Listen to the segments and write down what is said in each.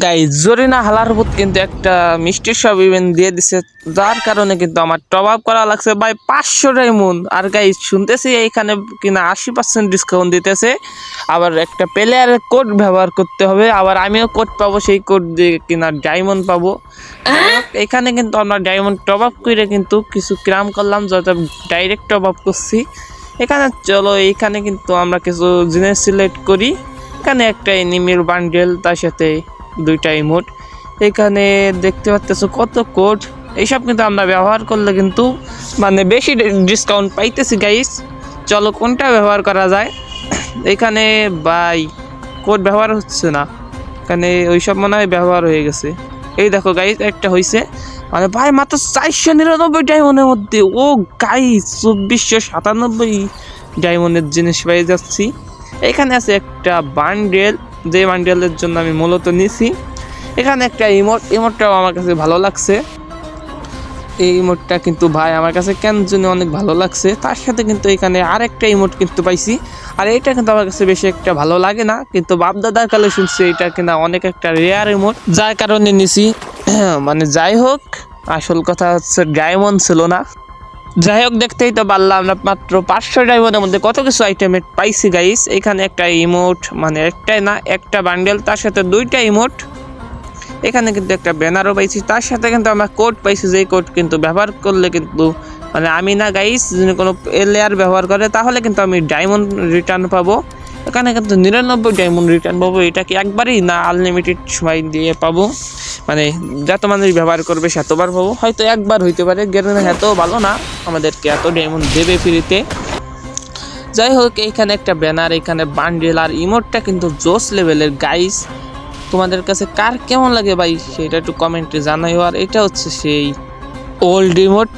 Guys Zarina হালার ভূত কিন্তু একটা মিষ্টির সব ইভেন্ট দিয়ে দিছে, যার কারণে কিন্তু আমার টপ আপ করা লাগছে ভাই 500 ডায়মন্ড। আর গাইস শুনতেছি এইখানে কিনা 80% ডিসকাউন্ট দিতেছে, আবার একটা প্লেয়ারের কোড ব্যবহার করতে হবে, আবার আমিও কোড পাবো, সেই কোড দিয়ে কিনা ডায়মন্ড পাবো। এখানে কিন্তু আমরা ডায়মন্ড টপ আপ করে কিন্তু কিছু ক্রাম করলাম, যাতে ডাইরেক্ট টপ আপ করছি। এখানে চলো, এইখানে কিন্তু আমরা কিছু জিনিস সিলেক্ট করি। এখানে একটা এনিমির বান্ডেল, তার সাথে 2টা ইমোট। এখানে দেখতে পাচ্তেছো কত কোড, এইসব কিন্তু আমরা ব্যবহার করলে কিন্তু মানে বেশি ডিসকাউন্ট পাইতেছি গাইস। চলো কোনটা ব্যবহার করা যায়। এখানে বাই কোড ব্যবহার হচ্ছে না, এখানে ওইসব মনে হয় ব্যবহার হয়ে গেছে। এই দেখো গাইস একটা হয়েছে, মানে ভাই মাত্র 499 ডায়মন্ডের মধ্যে। ও গাইস 2497 ডায়মন্ডের জিনিস পেয়ে যাচ্ছি। এখানে আছে একটা বান্ডেল, যে বান্ডেলের জন্য আমি মূলত নিছি। এখানে একটা ইমোটটাও আমার কাছে ভালো লাগছে। এই ইমোটটা কিন্তু ভাই আমার কাছে কেন জন্য অনেক ভালো লাগছে। তার সাথে কিন্তু এখানে আরেকটা ইমোট কিন্তু পাইছি, আর এইটা কিন্তু আমার কাছে বেশি একটা ভালো লাগে না, কিন্তু বাপদাদার কালে শুনছি এটা কিনা অনেক একটা রেয়ার ইমোট, যার কারণে নিছি। মানে যাই হোক, আসল কথা হচ্ছে ডায়মন্ড ছিল না। যাই হোক, দেখতেই তো পারলাম আমরা মাত্র 500 ডায়মন্ডের মধ্যে কত কিছু আইটেমেট পাইছি গাইস। এখানে একটা ইমোট, মানে একটাই না, একটা বান্ডেল, তার সাথে 2টা ইমোট। এখানে কিন্তু একটা ব্যানারও পাইছি, তার সাথে কিন্তু আমরা কোড পাইছি, যেই কোড কিন্তু ব্যবহার করলে কিন্তু মানে আমি না গাইস, যদি কোনো প্লেয়ার ব্যবহার করে তাহলে কিন্তু আমি ডায়মন্ড রিটার্ন পাবো। এখানে কিন্তু 99 ডায়মন্ড রিটার্ন পাবো। এটা কি একবারই না আনলিমিটেড সময় দিয়ে পাবো? মানে যত মানুষ ব্যবহার করবে সেতবার পাবো, হয়তো একবার হইতে পারে। গেলে এত ভালো না আমাদেরকে এত ডায়মন্ড দেবে ফ্রিতে। যাই হোক, এইখানে একটা ব্যানার, এখানে বান্ডেল আর ইমোটটা কিন্তু জোস লেভেলের গাইস। তোমাদের কাছে কার কেমন লাগে ভাই সেটা একটু কমেন্টে জানাইও। আর এটা হচ্ছে সেই ওল্ড ইমোট,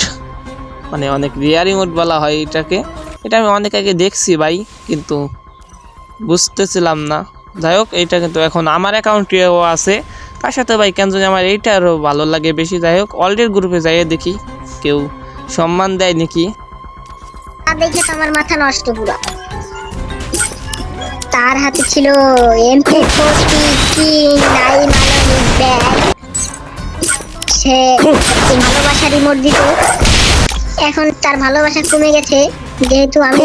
মানে অনেক রেয়ার ইমোট বলা হয় এটাকে। এটা আমি অনেক আগে দেখছি ভাই, কিন্তু বুঝতেছিলাম না। যাই হোক, এইটা কিন্তু এখন আমার অ্যাকাউন্টেও আছে। তার সাথে ভাই কেন জানি আমার এইটা আরও ভালো লাগে বেশি। যাই হোক, অলরেডি গ্রুপে যাইয়ে দেখি কেউ সম্মান দেয় নাকি। দেখে তো আমার মাথা নষ্ট পুরো। তার হাতে ছিল MP40 কি 9 ব্যাগ। সে ভালোবাসার রিমোট দিত, এখন তার ভালোবাসা কমে গেছে, যেহেতু আমি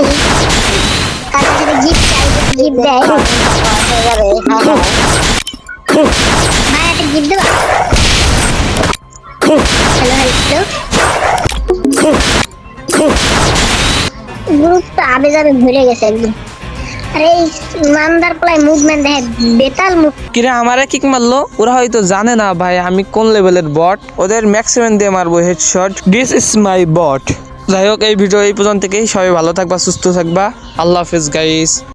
তার কাছে গিফট চাই, গিফট দেয়। ভাই একটা গিফট দেবা? হ্যালো গ্রুপটা আবে যাবে ভুলে গেছে একদম। আরে এই মানদার প্লাই মুভমেন্ট দেখে বেতাল মুভ। কিরে আমারে কিক মারলো, ওরা হয়তো জানে না ভাই আমি কোন লেভেলের বট। ওদের ম্যাক্সিমাম দিয়ে মারবো হেডশট। দিস ইজ মাই বট। যাই হোক, এই ভিডিও এই পর্যন্ত থেকেই। সবাই ভালো থাকবা, সুস্থ থাকবা। আল্লাহ হাফেজ গাইস।